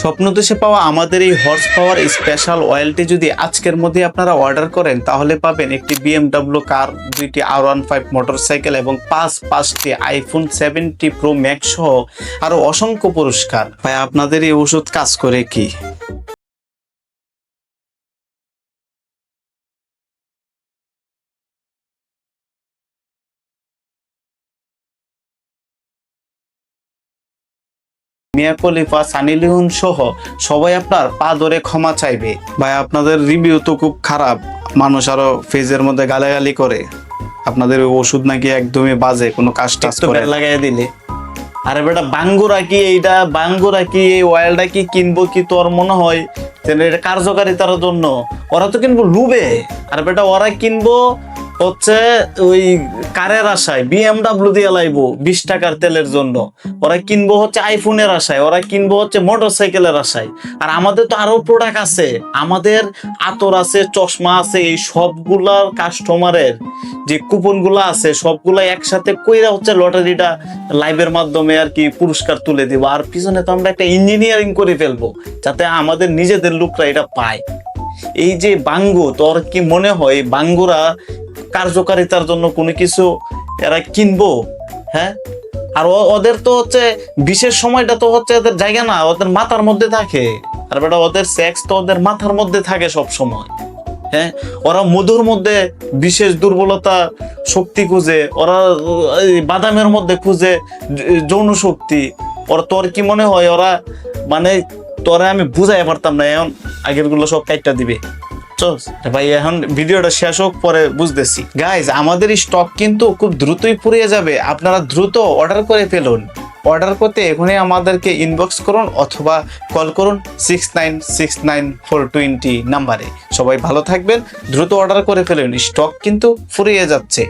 স্বপ্ন দেশে পাওয়া আমাদের এই হর্স পাওয়ার স্পেশাল অয়েলটি যদি আজকের মধ্যে আপনারা অর্ডার করেন তাহলে পাবেন একটি BMW কার, দুইটি R15 মোটরসাইকেল এবং পাঁচটি iPhone 17 Pro Max সহ আরো অসংখ্য পুরস্কার। ভাই আপনাদের এই ওষুধ কাজ করে কি? মিয়া খলিফা, সানি লিওন সহ সবাই আপনার পা ধরে ক্ষমা চাইবে। ভাই আপনাদের রিভিউ তো খুব খারাপ, মানুষ আরো ফেজের মধ্যে গালাগালি করে আপনাদের ওই ওষুধ নাকি একদমই বাজে, কোনো কাজ টাজ করে লাগাই দিলে। আরে বেটা বাঙ্গুরা কি এইটা, বাঙ্গুরা কি এই অয়েলটা কি কিনবো কি তোর মনে হয় এটা কার্যকারিতার জন্য? ওরা তো কিনবো লুবে। আর বেটা ওরা কিনবো হচ্ছে ওই কারের আশায়, BMW দিয়ে লাইবো 20 টাকার তেলের জন্য। ওরা কিনবো হচ্ছে আইফোনের আশায়, ওরা কিনবো হচ্ছে মোটরসাইকেলের আশায়। আর আমাদের তো আরো প্রোডাক্ট আছে, আমাদের আতর আছে, চশমা আছে, এই সবগুলার কাস্টমারের যে কুপন গুলা আছে সবগুলা একসাথে কইরা হচ্ছে লটারিটা লাইভের মাধ্যমে আর কি পুরস্কার তুলে দিব। আর পিছনে তো আমরা একটা ইঞ্জিনিয়ারিং করে ফেলবো যাতে আমাদের নিজেদের লোকরা এটা পায়। এই যে বাঙ্গু, তোর কি মনে হয় বাঙ্গুরা কার্যকারিতার জন্য কোনো কিছু এরা কিনবো? হ্যাঁ, আর ওদের তো হচ্ছে বিশেষ সময়টা তো হচ্ছে ওদের জায়গা না, ওদের মাথার মধ্যে থাকে। আর বেটা ওদের সেক্স তো ওদের মাথার মধ্যে থাকে সব সময়। হ্যাঁ, ওরা মধুর মধ্যে বিশেষ দুর্বলতা শক্তি খুঁজে, ওরা বাদামের মধ্যে খুঁজে যৌন শক্তি। ওরা তোর কি মনে হয় ওরা মানে তোরা আমি বুঝাই পারতাম না, এখন আগের গুলো সব কাইটটা দিবে। ভাই এখন ভিডিওটা শেষ হোক, পরে বুঝতেছি। গাইজ আমাদের স্টক কিন্তু খুব দ্রুতই ফুরিয়ে যাবে, আপনারা দ্রুত অর্ডার করে ফেলুন। অর্ডার করতে এখনই আমাদেরকে ইনবক্স করুন অথবা কল করুন 6969 420 নাম্বারে। সবাই ভালো থাকবেন, দ্রুত অর্ডার করে ফেলুন, স্টক কিন্তু ফুরিয়ে যাচ্ছে।